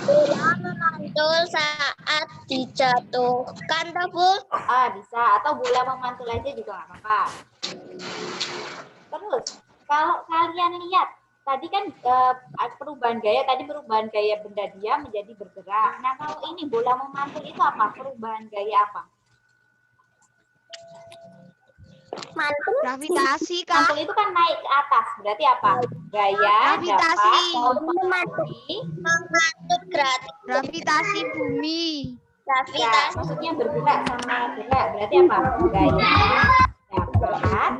Bola memantul saat dijatuhkan, Bu. bisa. Atau bola memantul aja juga nggak apa-apa. Terus, kalau kalian lihat, tadi kan perubahan gaya benda diam menjadi bergerak. Nah, kalau ini bola memantul itu apa? Perubahan gaya apa? Mantul. Gravitasi kah? Mantul itu kan naik ke atas. Berarti apa? Gaya Gravitasi. dapat mempengaruhi. Memantul gratis. Gravitasi bumi. Ya, maksudnya bergerak sama gerak. Berarti apa? Gaya dapat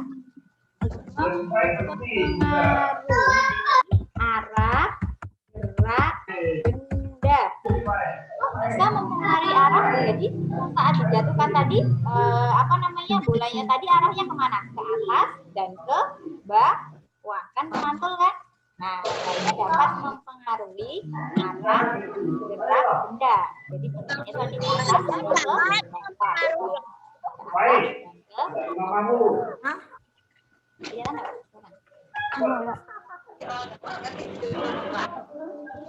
mempengaruhi arah gerak benda. Bisa mempengaruhi arah. Jadi saat dijatuhkan tadi bolanya tadi arahnya kemana? Ke atas dan ke bawah. Kan memantul kan? Nah, gaya dapat mempengaruhi arah gerak benda. Jadi bentuknya tadi ke atas dan ke bawah. Iya kan?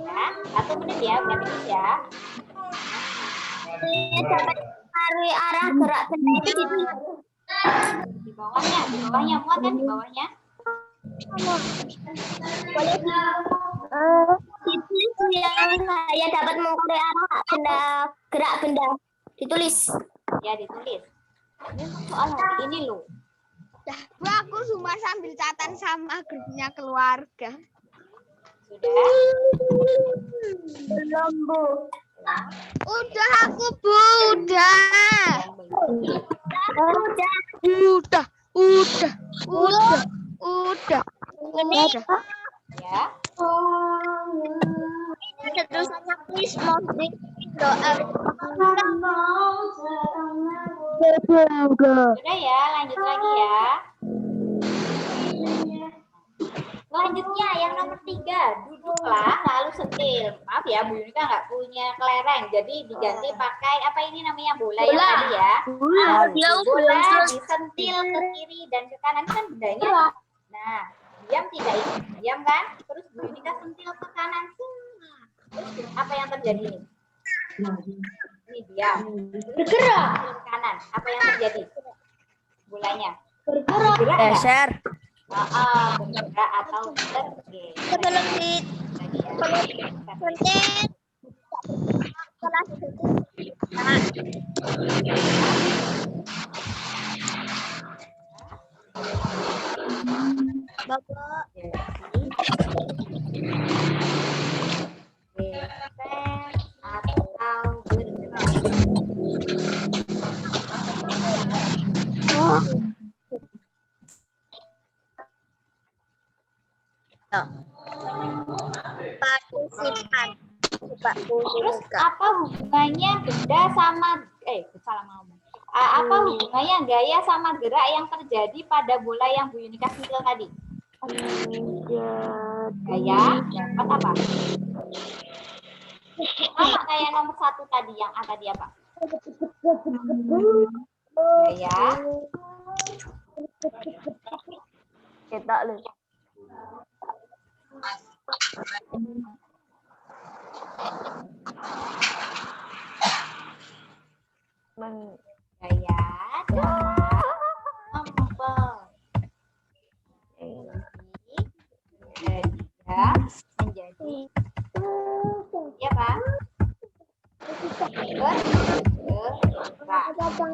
Ya, 1 menit ya, udah finish ya. Dapat mempengaruhi arah gerak benda itu Di bawahnya muat kan di bawahnya? boleh ditulis yang saya dapat mempengaruhi arah gerak benda. Ditulis. Ya, ditulis. Ini soal hari ini loh. Bu, aku cuma sambil catatan sama grupnya keluarga. Sudah? Belum, Bu. Udah aku, Bu, udah. Udah. Ya. Ini terusannya please mau doa. Sudah ya, lanjut lagi ya. Selanjutnya yang nomor 3, duduklah lalu sentil. Maaf ya, Bu Yunika nggak punya kelereng, jadi diganti pakai apa ini namanya bola yang tadi ya. Bola disentil ke kiri dan ke kanan kan bendanya. Nah, diam tidak ini, diam kan? Terus Bu Yunika sentil ke kanan. Terus apa yang terjadi nih? Ini diam. Bergerak. Ke kanan, apa yang terjadi? Bolanya. Bergerak. Geser. Bergerak atau bergeser. Sebelum disuntik. Setelah disuntik. Bapak. Geser atau bergerak. Partisipan. Terus apa hubungannya benda sama salah ngomong. Apa hubungannya gaya sama gerak yang terjadi pada bola yang Bu Yunika sentil tadi? Gaya dapat apa? Sama kayak nomor 1 tadi yang A tadi apa? Gaya. Kita lihat. Gaya dapat mempengaruhi bergerak. Oke.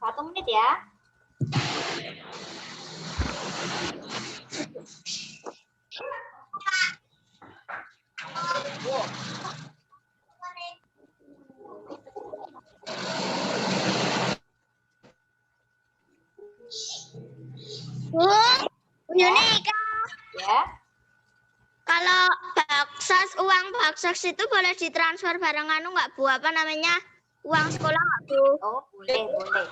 1 menit ya. Bu Yunika, Ya. kalau uang baksos itu boleh ditransfer bareng anu nggak Bu? Apa namanya? Uang sekolah nggak Bu? Oh, boleh, boleh.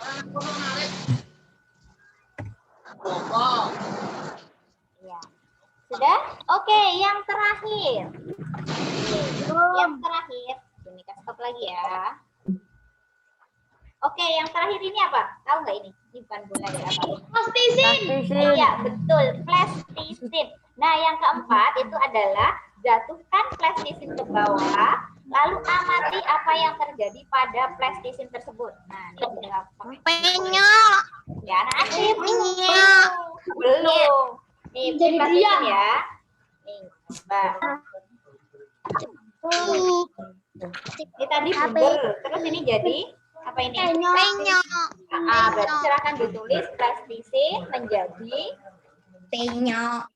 Ya. Sudah? Oke, yang terakhir. Yang terakhir. Ini stop lagi ya. Oke, yang terakhir ini apa? Tahu nggak ini? Ini bukan bola ya apa? Plastisin. Iya, betul. Plastisin. Nah, yang keempat itu adalah jatuhkan plastisin ke bawah, lalu amati apa yang terjadi pada plastisin tersebut. Nah, ini sudah Penyok. ya, anak-anak belum. Nih, plastisin ya. Nih, coba. Ini tadi bundel, terus ini jadi apa ini? Penyok. Berarti silakan ditulis plastisin menjadi Penyok.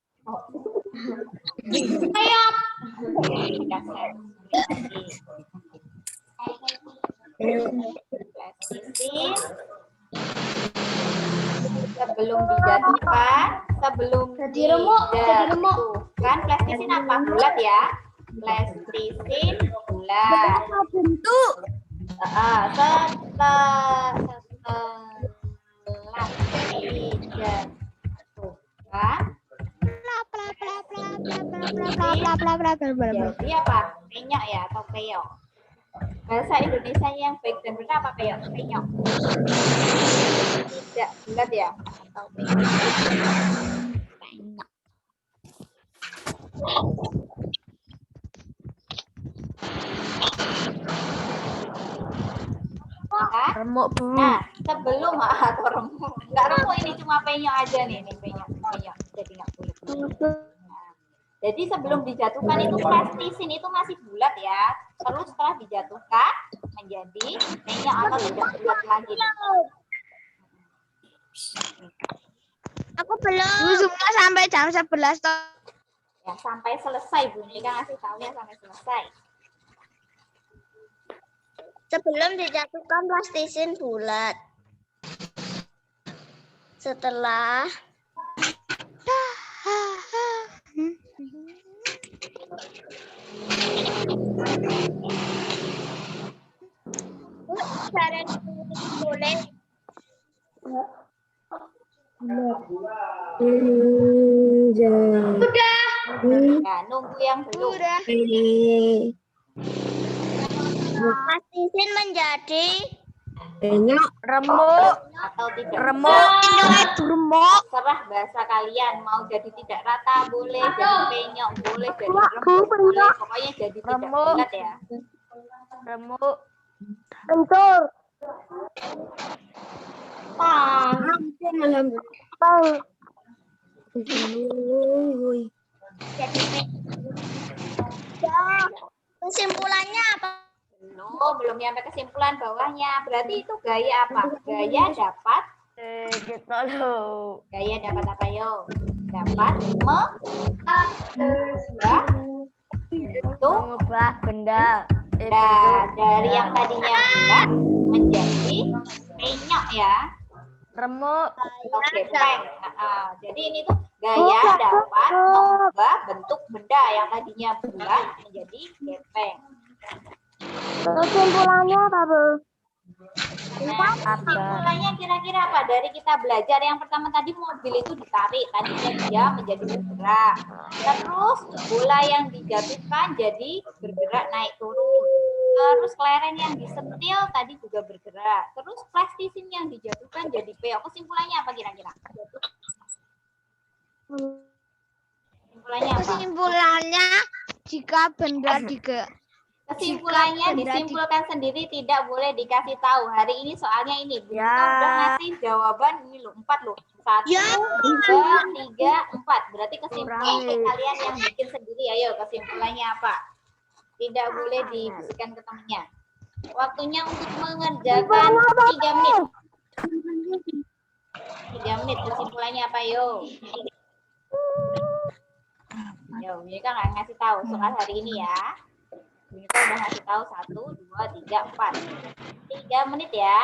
sayap. Plastisin sebelum dijatuhkan, sebelum dijatuhkan, plastisin apa? Bulat ya. Plastisin bulat. Bentuk. Setelah dijatuhkan, jadi apa? Penyok ya atau peyok? Bahasa Indonesia yang baik dan benar apa peyok? Penyok. Tidak bulat ya atau penyok? Remuk Bu. Nah, sebelum atau remuk, nggak remuk ini cuma penyok aja nih, penyok, jadi nggak bulat. Nah, jadi sebelum dijatuhkan itu plastisin itu masih bulat ya, terus setelah dijatuhkan menjadi penyok atau tidak bulat lagi. Aku belum. Bu, zoomnya sampai jam 11 toh. Ya, sampai selesai Bu, ini kan ngasih tahunya sampai selesai. Sebelum dijatuhkan plastisin bulat. Setelah cara boleh. Ya, nunggu yang belum. Plastisin menjadi Penyok. Remuk. Atau tidak. Remuk. Remuk. Serah bahasa kalian, mau jadi tidak rata boleh, jadi penyok boleh, jadi remuk boleh, pokoknya jadi tidak bulat ya. Remuk. bentur. Kesimpulannya apa? Belum nyampe kesimpulan bawahnya. Berarti itu gaya apa? Gaya dapat. Gitu loh. Gaya dapat apa yo? Dapat Mengubah benda. Nah, dari yang tadinya bulat menjadi penyok ya. Remuk. Oke, peng. Jadi ini tuh gaya dapat mengubah bentuk benda yang tadinya bulat menjadi gepeng. Kesimpulannya apa, Bu? Nah, kesimpulannya kira-kira apa? Dari kita belajar yang pertama tadi mobil itu ditarik, tadinya dia menjadi bergerak. Terus bola yang dijatuhkan jadi bergerak naik turun. Terus kelereng yang disentil tadi juga bergerak. Terus plastisin yang dijatuhkan jadi peyok. Kesimpulannya apa kira-kira? Kesimpulannya apa? Kesimpulannya jika benda Kesimpulannya disimpulkan sendiri, tidak boleh dikasih tahu. Hari ini soalnya ini Bunda udah ngasih jawaban ini loh, 4 loh. 1, 2, 3, 4. Berarti kesimpulan kalian yang bikin sendiri. Ayo kesimpulannya apa? Tidak boleh dibisikkan ke temannya. Waktunya untuk mengerjakan 3 menit. 3 menit. Kesimpulannya apa, yo? Yo, ini kan nggak ngasih tahu soal hari ini ya. Kita udah ngasih tahu 1, 2, 3, 4. 3 menit ya.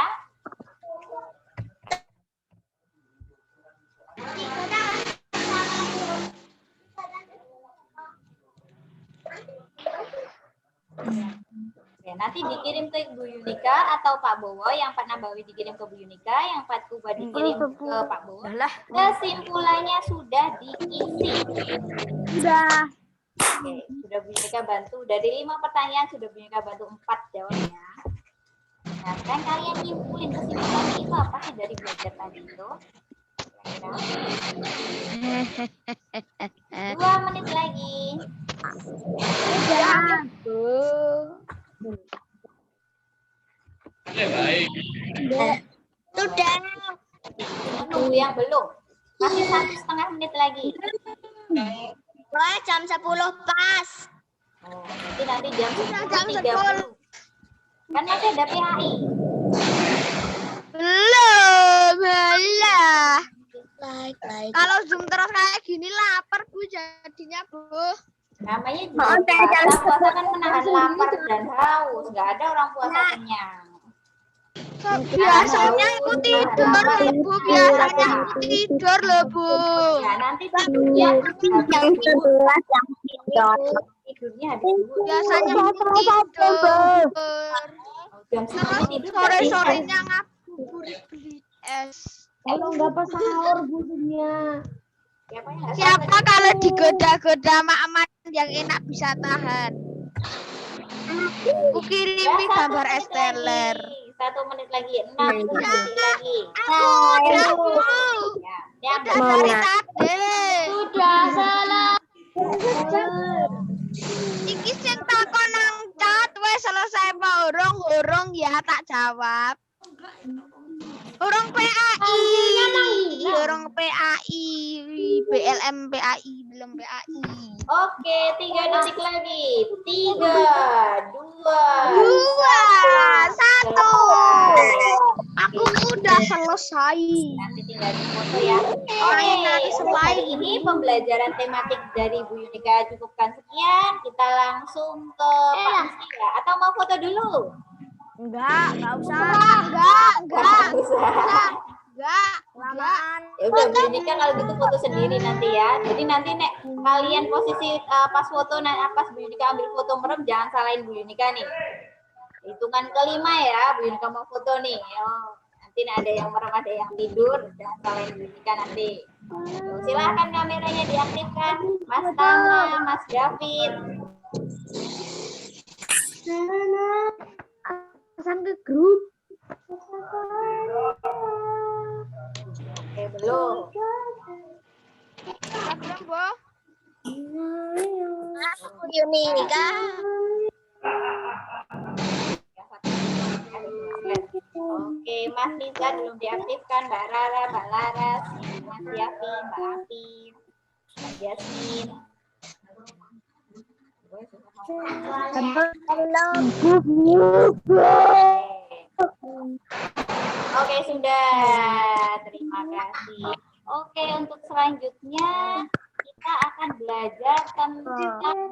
Ya, nanti dikirim ke Bu Yunika atau Pak Bowo. Yang Pak Nabawi dikirim ke Bu Yunika, yang Pak Kuba dikirim ke Pak Bowo. Kesimpulannya sudah diisi. Sudah. Oke, sudah Bu Yunika bantu. Dari 5 pertanyaan sudah Bu Yunika bantu 4 jawabnya. Nah, sekarang kalian nyimpulin kesimpulannya itu apa sih dari belajar tadi itu? Kira-kira 2 menit lagi. Sudah. Tunggu yang belum. Masih 1,5 menit lagi. Wah, jam 10 pas. Oh, nanti jam Jam 10.30. Kan masih ada PHI. Belum, lah. Like. Kalau Zoom terus kayak gini lapar Bu jadinya Bu. Namanya juga puasa kan menahan lapar dan haus. Nggak ada orang puasa kenyang. Biasanya aku tidur Bu, biasanya aku tidur loh Bu. Nah, nanti tidurnya habis tidurnya habis dulu. Biasanya aku tidur. Jam 9 tidur. Sore-sorenya ngabuburit beli es. Kalau nggak pas sahur butuhnya. Siapa kalau digoda-goda sama aman yang enak bisa tahan. Aku kirimi gambar es teler. 1 menit lagi, 6 menit lagi. Aku udah Bu. Ya, Udah dari tadi. Sudah salah. Iki sing takon nang chat wis selesai apa urung ya tak jawab. Urung PAI. Urung PAI, BLM PAI, belum PAI. Oke, 3 detik lagi. 3, 2, 1. Aku udah selesai. Nanti tinggal di foto ya. Oke, untuk hari ini pembelajaran tematik dari Bu Yunika cukupkan sekian. Kita langsung ke Pak Rizky ya. Atau mau foto dulu? Enggak usah. Enggak. Ya udah Bu Yunika kalau gitu foto sendiri nanti ya. Jadi nanti nek kalian posisi pas foto pas Bu Yunika ambil foto merem jangan salahin Bu Yunika nih. Hitungan kelima ya Bu Yunika mau foto nih. Nanti ada yang merem ada yang tidur jangan salahin Bu Yunika nanti. Silahkan kameranya diaktifkan Mas Tama, Mas David. Pesan ke grup. Oke, belum. Belum, Bu. Aku Yunika. Oke, Mas Liza belum diaktifkan, Mbak Rara, Mbak Laras, Mas Yafi, Mbak Afif, Mbak Jasmin. Oke, sudah. Terima kasih. Oke, untuk selanjutnya kita akan belajar tentang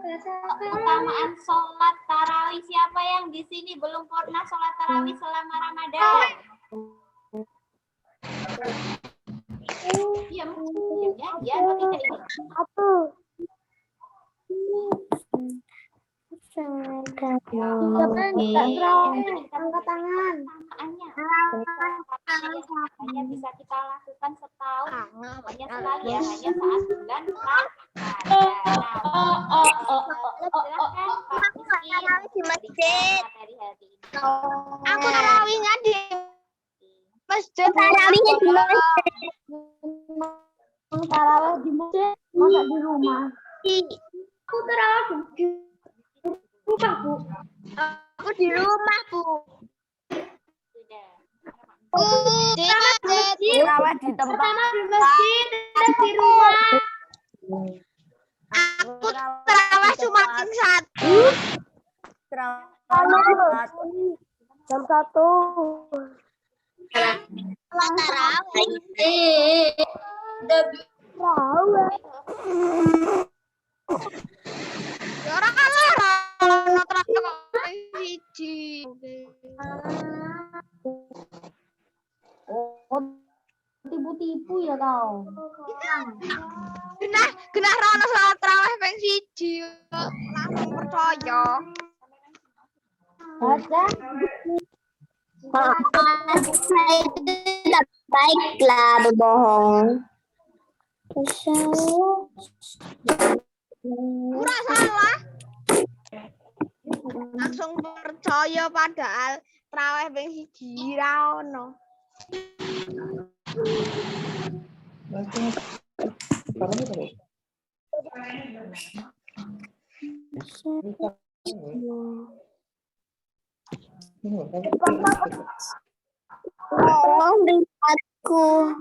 keutamaan sholat tarawih. Siapa yang di sini belum pernah sholat tarawih selama Ramadan? Diam, diamnya, atau tidak ini? Angkat tangan. Hanya bisa kita lakukan setahun, hanya sekali ya, hanya saat bulan Ramadan. Di masjid. Aku tarawihnya di masjid. Tarawihnya di masjid. Tarawih di masjid, masa di rumah. Aku tarawih di rumah, Bu. Aku di rumah, Bu. Di masjid. Tarawih di tempat. Pertama di masjid, dan di rumah. Aku tarawih cuma satu. Jam 1. Ya ora kalah ono terakhir kok siji. Oh, tipu-tipu ya kau. Genah ra ono salat tarawih ping siji. Langsung percaya. Ada. Saya itu tidak baiklah berbohong. Ora salah. Langsung percaya padahal tarawih ping siji ra ono. Tolong dengarku.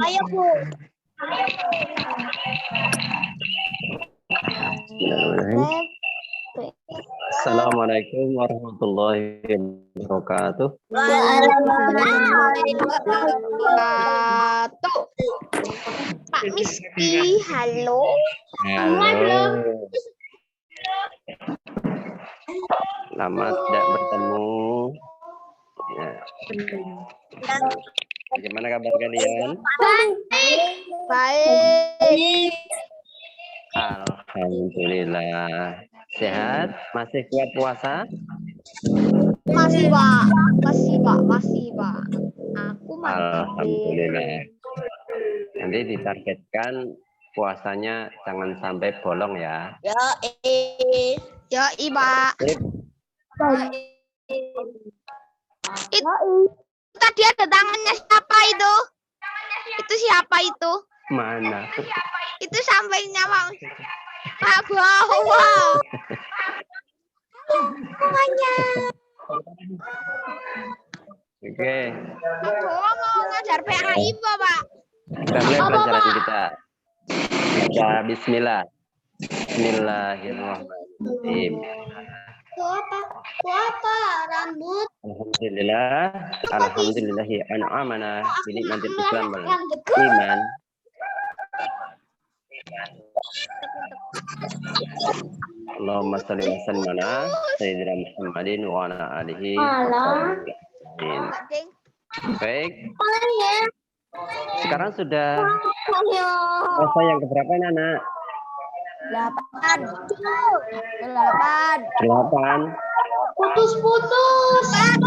Ayo Bu. Assalamualaikum warahmatullahi wabarakatuh. Pak Miski, halo. Halo. Lama tidak bertemu. Ya. Bagaimana kabar kalian? Baik. Alhamdulillah. Sehat? Masih kuat puasa? Masih, Pak. Masih, Pak. Aku masih. Alhamdulillah. Nanti ditargetkan puasanya jangan sampai bolong ya. Ya, Pak. Sip. Tadi ada tangannya siapa itu? Itu siapa itu? Mana? Itu sampainya Pak Bawah. Oke. Pak Bawah mau ngajar PAI, Pak. Kita mulai pelajaran kita. Baca bismillah. Bismillahirrahmanirrahim. Apa? Rambut. Alhamdulillah. Alhamdulillahi an'amana bi ni'matil Islam wal iman. Allahumma shalli wa sallim ala sayyidina Muhammadin wa ala alihi wasallam. Baik. Sekarang sudah puasa yang keberapa anak? 8. 8. Putus-putus. 8.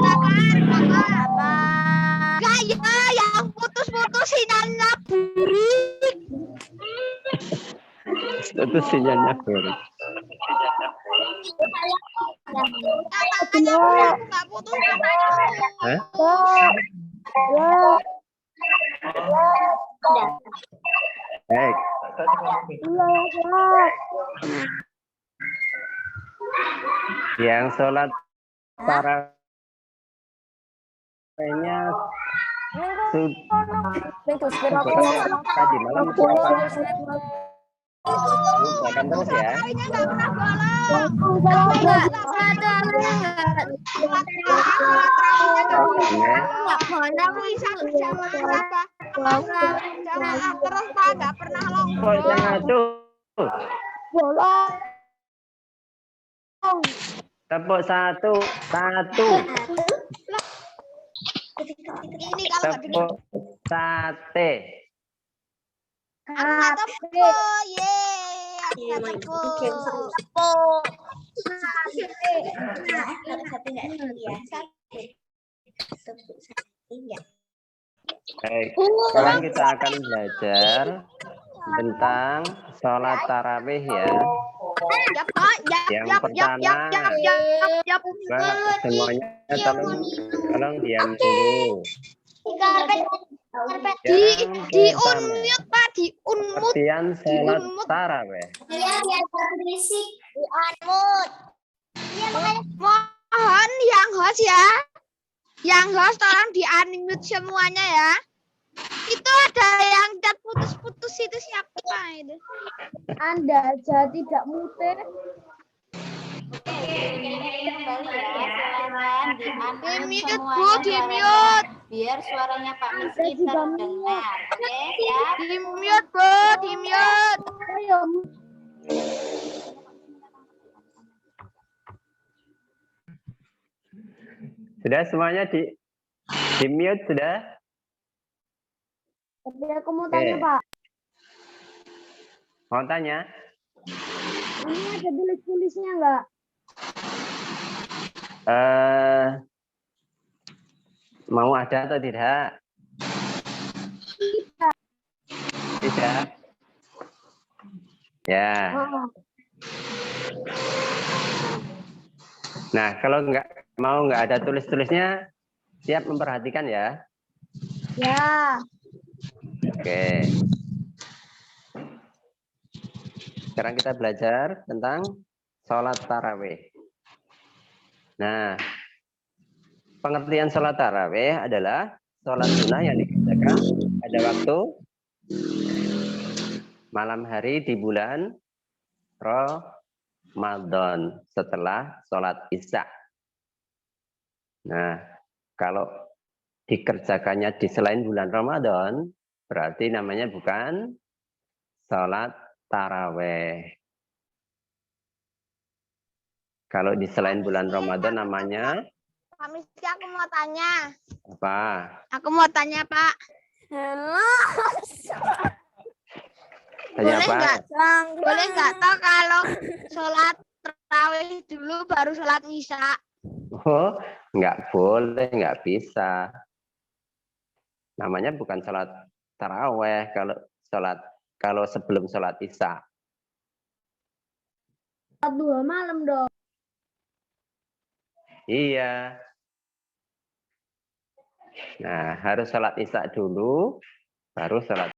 Gaya yang putus-putus sinyalnya burik. Itu sinyalnya buruk. Nggak putus. Hah? Baik. Yang sholat tarawihnya tadi malam siapa? Bukan terus ya. Tepuk satu. Ini kalau nggak dengar. Tepuk sate. Baik, sekarang kita akan belajar tentang sholat tarawih ya. Yang pertama, semuanya tolong diam dulu. Di unmute Pak, di unmute. Pengertian sholat tarawih. Iya, biar berisik. Di unmute. Mohon host ya. Yang host tolong di-unmute semuanya ya. Itu ada yang chat putus-putus itu siapa itu? Anda aja tidak mute. Kembali ya, silakan di-unmute Di-mute, semuanya Bu, suaranya di-mute. biar suaranya Pak Miski terdengar. Oke, siap? Di-mute, Bu, di-mute. Ayo. Sudah semuanya di mute sudah? Tapi aku mau tanya, Oke. Pak. Mau tanya? Ini ada tulis-tulisnya nggak? Mau ada atau tidak? Tidak. Ya. Nah, kalau nggak ada tulis-tulisnya, siap memperhatikan ya. Ya. Oke. Sekarang kita belajar tentang sholat tarawih. Nah, pengertian sholat tarawih adalah sholat sunnah yang dikerjakan pada waktu malam hari di bulan Ramadan setelah sholat Isya. Nah, kalau dikerjakannya di selain bulan Ramadan, berarti namanya bukan sholat tarawih. Kalau di selain bulan Ramadan namanya Pak Miski, aku mau tanya. apa? Aku mau tanya, Pak. Tanya Boleh apa? nggak toh kalau sholat tarawih dulu baru sholat isya? Oh, nggak boleh, nggak bisa. Namanya bukan sholat taraweh kalau sebelum sholat Isya. Sholat duha malam dong. Iya. Nah, harus sholat Isya dulu, baru sholat